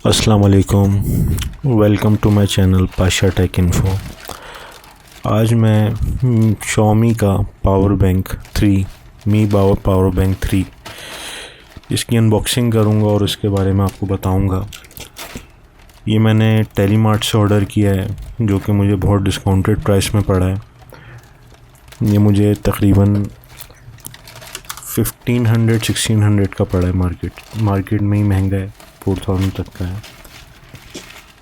अस्सलाम वालेकुम। Welcome to my channel Pasha take info. आज मैं Xiaomi का पावर बैंक 3 मी पावर बैंक 3 इसकी अनबॉक्सिंग करूंगा और इसके बारे में आपको बताऊंगा। ये मैंने टेलीमार्ट से ऑर्डर किया है, जो कि मुझे बहुत डिस्काउंटेड प्राइस में पड़ा है। ये मुझे तकरीबन 1500-1600 का पड़ा है। मार्केट में ही महंगा है, 4000 तक का है।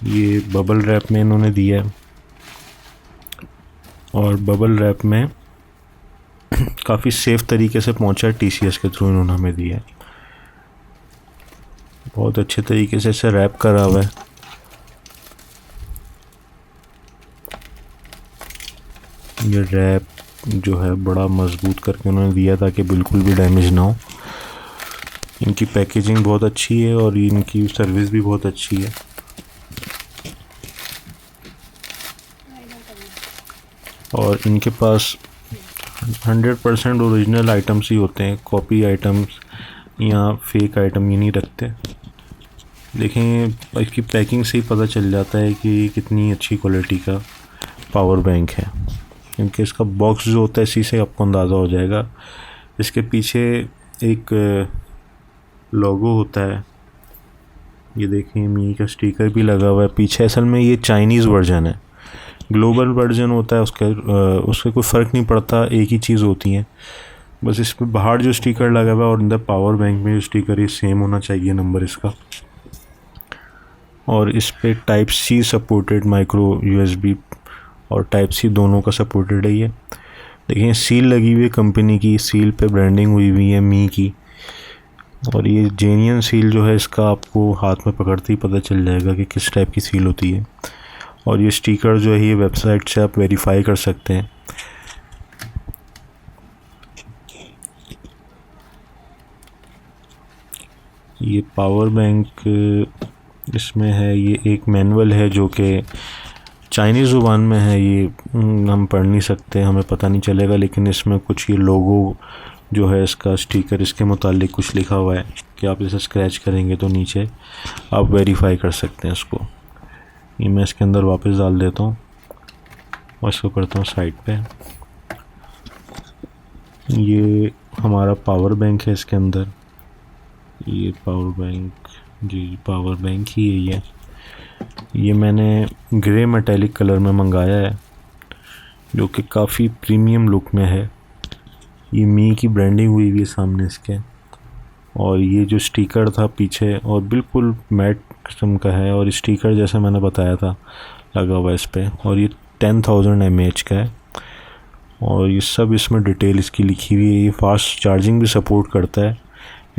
ये बबल रैप में इन्होंने दिया है और बबल रैप में काफ़ी सेफ़ तरीके से पहुंचा है। TCS के थ्रू इन्होंने हमें दिया है। बहुत अच्छे तरीके से इसे रैप करा हुआ है। ये रैप जो है बड़ा मजबूत करके उन्होंने दिया ताकि बिल्कुल भी डैमेज ना हो। इनकी पैकेजिंग बहुत अच्छी है और इनकी सर्विस भी बहुत अच्छी है। और इनके पास 100% ओरिजिनल आइटम्स ही होते हैं, कॉपी आइटम्स या फेक आइटम ये नहीं रखते। देखें, इसकी पैकिंग से ही पता चल जाता है कि कितनी अच्छी क्वालिटी का पावर बैंक है, क्योंकि इसका बॉक्स जो होता है इसी से आपको अंदाज़ा हो जाएगा। इसके पीछे एक लोगो होता है, ये देखें मी का स्टिकर भी लगा हुआ है पीछे। असल में ये चाइनीज़ वर्जन है, ग्लोबल वर्जन होता है उसके कोई फ़र्क नहीं पड़ता, एक ही चीज़ होती है। बस इस पर बाहर जो स्टिकर लगा हुआ है और अंदर पावर बैंक में जो स्टिकर है सेम होना चाहिए नंबर इसका। और इस पे टाइप सी सपोर्टेड, माइक्रो USB और टाइप सी दोनों का सपोर्टेड है। ये देखिए सील लगी हुई है कंपनी की, सील पे ब्रांडिंग हुई हुई है मी की। और ये जेन्युइन सील जो है इसका आपको हाथ में पकड़ते ही पता चल जाएगा कि किस टाइप की सील होती है। और ये स्टिकर जो है ये वेबसाइट से आप वेरीफाई कर सकते हैं। ये पावर बैंक इसमें है, ये एक मैनुअल है जो कि चाइनीज़ ज़ुबान में है। ये हम पढ़ नहीं सकते, हमें पता नहीं चलेगा, लेकिन इसमें कुछ ये लोगो जो है इसका स्टिकर, इसके मुतालिक कुछ लिखा हुआ है कि आप इसे स्क्रैच करेंगे तो नीचे आप वेरीफाई कर सकते हैं इसको। ये मैं इसके अंदर वापस डाल देता हूँ और इसको करता हूँ साइड पे। ये हमारा पावर बैंक है इसके अंदर। ये पावर बैंक, जी पावर बैंक ही है ये मैंने ग्रे मेटेलिक कलर में मंगाया है, जो कि काफ़ी प्रीमियम लुक में है। ये मी की ब्रांडिंग हुई हुई है सामने इसके। और ये जो स्टिकर था पीछे और बिल्कुल मैट किस्म का है, और स्टिकर जैसे मैंने बताया था लगा हुआ है इस पर। और ये 10,000 mAh का है और ये सब इसमें डिटेल इसकी लिखी हुई है। ये फास्ट चार्जिंग भी सपोर्ट करता है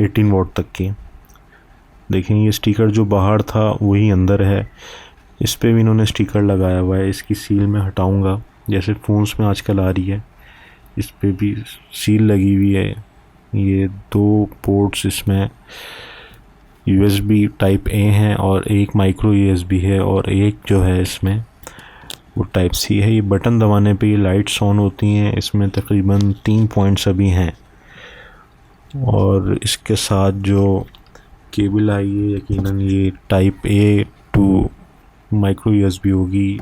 18 वाट तक की। देखें ये स्टिकर जो बाहर था वही अंदर है, इस पे भी इन्होंने स्टिकर लगाया हुआ है। इसकी सील मैं हटाऊंगा, जैसे फ़ोन्स में आजकल आ रही है, इस पे भी सील लगी हुई है। ये 2 पोर्ट्स इसमें USB टाइप A हैं और एक माइक्रो USB है और एक जो है इसमें वो टाइप C है। ये बटन दबाने पे ये लाइट्स ऑन होती हैं। इसमें तकरीबन 3 पॉइंट्स अभी हैं। और इसके साथ जो केबल आई है यकीनन ये type A to micro USB होगी।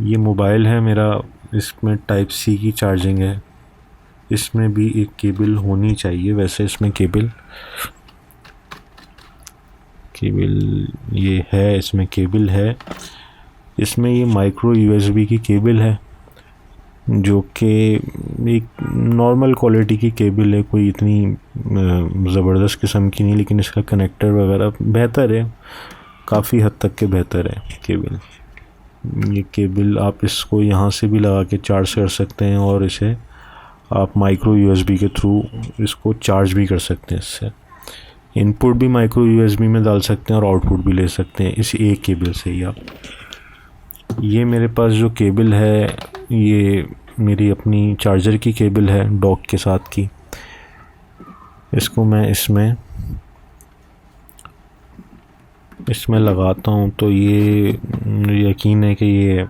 ये मोबाइल है मेरा, इसमें टाइप C की चार्जिंग है। इसमें भी एक केबल होनी चाहिए, वैसे इसमें केबल ये है, इसमें केबल है। इसमें ये माइक्रो USB की केबल है, जो कि एक नॉर्मल क्वालिटी की केबल है, कोई इतनी ज़बरदस्त किस्म की नहीं, लेकिन इसका कनेक्टर वगैरह बेहतर है, काफ़ी हद तक के बेहतर है केबल। ये केबल आप इसको यहाँ से भी लगा के चार्ज कर सकते हैं और इसे आप माइक्रो USB के थ्रू इसको चार्ज भी कर सकते हैं। इससे इनपुट भी माइक्रो USB में डाल सकते हैं और आउटपुट भी ले सकते हैं इस एक केबल से ही आप। ये मेरे पास जो केबल है ये मेरी अपनी चार्जर की केबल है, डॉक के साथ की। इसको मैं इसमें लगाता हूँ तो ये यकीन है कि ये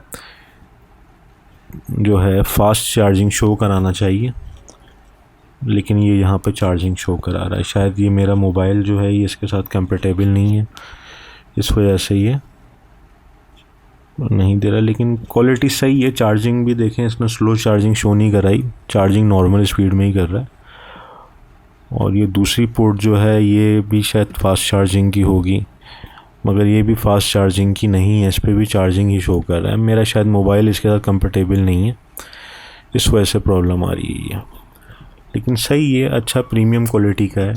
जो है फास्ट चार्जिंग शो कराना चाहिए, लेकिन ये यहाँ पे चार्जिंग शो करा रहा है। शायद ये मेरा मोबाइल जो है ये इसके साथ कंपेटेबल नहीं है, इस वजह से ये नहीं दे रहा, लेकिन क्वालिटी सही है। चार्जिंग भी देखें, इसने स्लो चार्जिंग शो नहीं कराई, चार्जिंग नॉर्मल स्पीड में ही कर रहा है। और ये दूसरी पोर्ट जो है ये भी शायद फास्ट चार्जिंग की होगी, मगर ये भी फास्ट चार्जिंग की नहीं है, इस पर भी चार्जिंग ही शो कर रहा है। मेरा शायद मोबाइल इसके साथ कंपेटेबल नहीं है, इस वजह से प्रॉब्लम आ रही है। लेकिन सही है, अच्छा प्रीमियम क्वालिटी का है।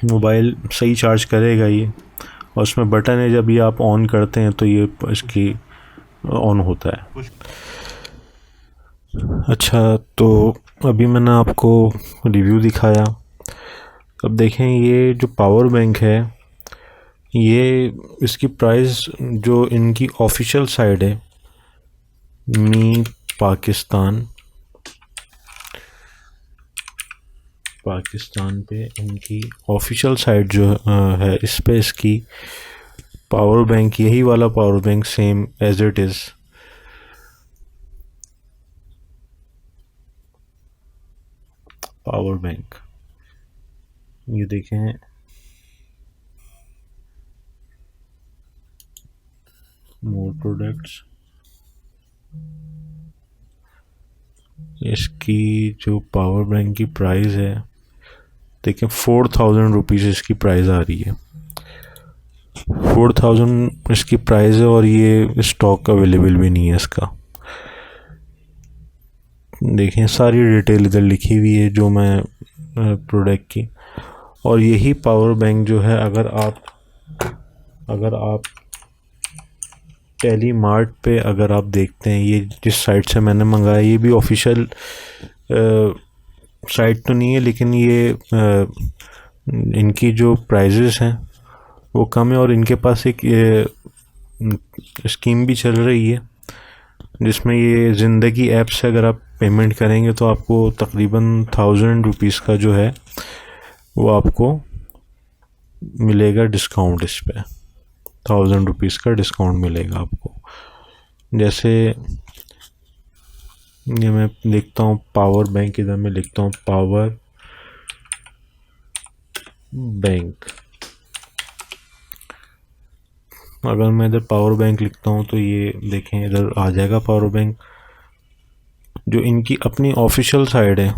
मोबाइल सही चार्ज करेगा ये, और उसमें बटन है, जब ये आप ऑन करते हैं तो ये इसकी ऑन होता है। अच्छा, तो अभी मैंने आपको रिव्यू दिखाया। अब देखें, ये जो पावर बैंक है, ये इसकी प्राइस जो इनकी ऑफिशियल साइड है मी पाकिस्तान पे इनकी ऑफिशियल साइट जो है, इस पे इसकी पावर बैंक, यही वाला power bank same as it is power bank, ये देखें मोर प्रोडक्ट्स, इसकी जो पावर बैंक की प्राइस है देखें 4000 रुपीज़ इसकी प्राइस आ रही है। 4000 इसकी प्राइस है, और ये स्टॉक अवेलेबल भी नहीं है इसका। देखें सारी डिटेल इधर लिखी हुई है जो मैं प्रोडक्ट की। और यही पावर बैंक जो है, अगर आप टेली मार्ट पे अगर आप देखते हैं, ये जिस साइट से मैंने मंगाया, ये भी ऑफिशियल साइट तो नहीं है, लेकिन ये इनकी जो प्राइजेस हैं वो कम है। और इनके पास एक स्कीम भी चल रही है जिसमें ये ज़िंदगी ऐप से अगर आप पेमेंट करेंगे तो आपको तकरीबन 1000 रुपीज़ का जो है वो आपको मिलेगा डिस्काउंट। इस पे 1000 रुपीज़ का डिस्काउंट मिलेगा आपको। जैसे ये मैं लिखता हूँ पावर बैंक, इधर मैं लिखता हूँ पावर बैंक। अगर मैं इधर पावर बैंक लिखता हूँ तो ये देखें इधर आ जाएगा पावर बैंक। जो इनकी अपनी ऑफिशियल साइट है,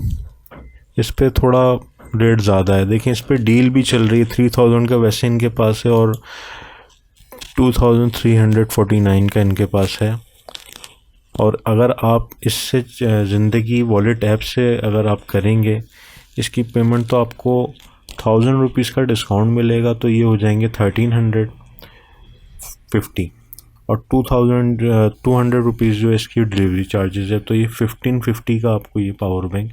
इस पे थोड़ा रेट ज़्यादा है। देखें इस पे डील भी चल रही है, 3000 का वैसे इनके पास है और 2349 का इनके पास है। और अगर आप इससे ज़िंदगी वॉलेट ऐप से अगर आप करेंगे इसकी पेमेंट, तो आपको 1000 रुपीज़ का डिस्काउंट मिलेगा, तो ये हो जाएंगे 1350। और 200 रुपीज़ जो इसकी डिलीवरी चार्जेस है, तो ये 1550 का आपको ये पावर बैंक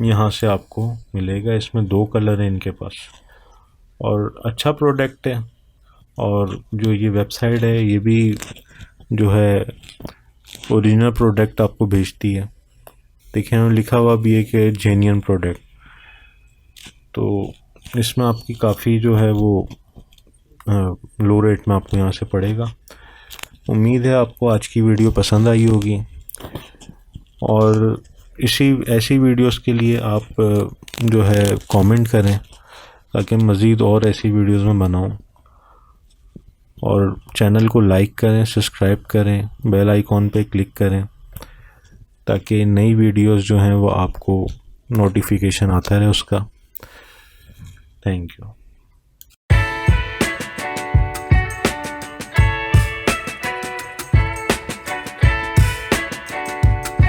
यहाँ से आपको मिलेगा। इसमें 2 कलर हैं इनके पास, और अच्छा प्रोडक्ट है। और जो ये वेबसाइट है ये भी जो है ओरिजिनल प्रोडक्ट आपको भेजती है। देखें लिखा हुआ भी है कि जेन्युइन प्रोडक्ट, तो इसमें आपकी काफ़ी जो है वो लो रेट में आपको यहाँ से पड़ेगा। उम्मीद है आपको आज की वीडियो पसंद आई होगी, और ऐसी वीडियोस के लिए आप जो है कमेंट करें ताकि मज़ीद और ऐसी वीडियोस में बनाऊं। और चैनल को लाइक करें, सब्सक्राइब करें, बेल आइकॉन पे क्लिक करें ताकि नई वीडियोस जो हैं वो आपको नोटिफिकेशन आता रहे उसका। Thank you.